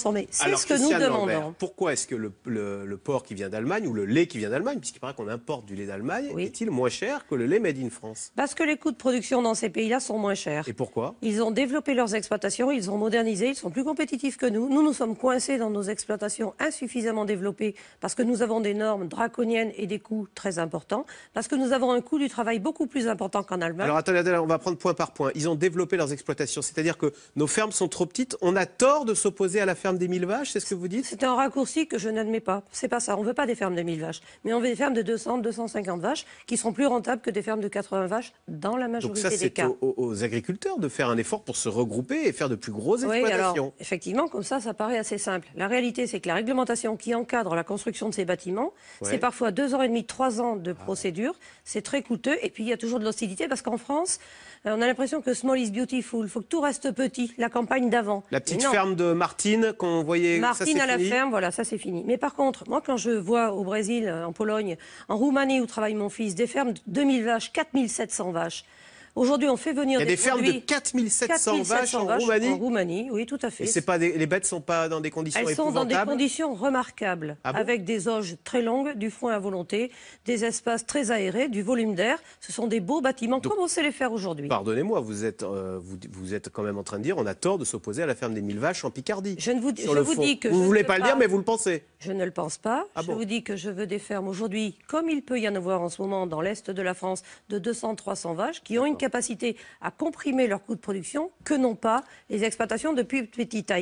transformer. C'est Alors, ce que nous Christiane demandons. Lambert, pourquoi est-ce que le porc qui vient d'Allemagne ou le lait qui vient d'Allemagne, puisqu'il paraît qu'on importe du lait d'Allemagne, Oui. est-il moins cher que le lait made in France? Parce que les coûts de production dans ces pays-là sont moins chers. Et pourquoi? Ils ont développé leurs exploitations, ils ont modernisé, ils sont plus compétitifs que nous. Nous sommes coincés dans nos exploitations insuffisamment développées parce que nous avons des normes draconiennes et des coûts très importants, parce que nous avons un coût du travail beaucoup plus important qu'en Allemagne. Alors attendez, on va prendre point par point. Ils ont développé leurs exploitations, c'est-à-dire que nos fermes sont trop petites. On a tort de s'opposer à la ferme des 1000 vaches, c'est ce que vous dites? C'est un raccourci que je n'admets pas. C'est pas ça. On veut pas des fermes de 1000 vaches, mais on veut des fermes de 200, 250 vaches qui seront plus rentables que des fermes de 80 vaches dans la majorité Donc ça, des cas. c'est aux agriculteurs de faire un effort pour se regrouper et faire de plus grosses Oui, exploitations. alors, effectivement, comme ça paraît assez simple. La réalité, c'est que la réglementation qui encadre la construction de ces bâtiments, c'est parfois 2 ans et demi, 3 ans de procédure. C'est très coûteux. Et puis, il y a toujours de l'hostilité parce qu'en France, on a l'impression que small is beautiful. Il faut que tout reste petit. La campagne d'avant. La petite ferme de Martine qu'on voyait... Martine à la ferme, voilà, ça c'est fini. Mais par contre, moi, quand je vois au Brésil, en Pologne, en Roumanie où travaille mon fils, des fermes de 2000 vaches, 4700 vaches. Aujourd'hui, on fait venir des fermes de 4700 vaches en Roumanie. En Roumanie, oui, tout à fait. Et c'est pas les bêtes ne sont pas dans des conditions épouvantables? Elles sont dans des conditions remarquables, avec des auges très longues, du foin à volonté, des espaces très aérés, du volume d'air. Ce sont des beaux bâtiments, comme on sait les faire aujourd'hui. Pardonnez-moi, vous êtes quand même en train de dire on a tort de s'opposer à la ferme des 1000 vaches en Picardie. Je vous dis que vous ne voulez pas le dire, mais vous le pensez. Je ne le pense pas. Je vous dis que je veux des fermes aujourd'hui, comme il peut y en avoir en ce moment dans l'Est de la France, de 200-300 vaches, qui ont une capacité à comprimer leur coût de production que n'ont pas les exploitations de plus petite taille.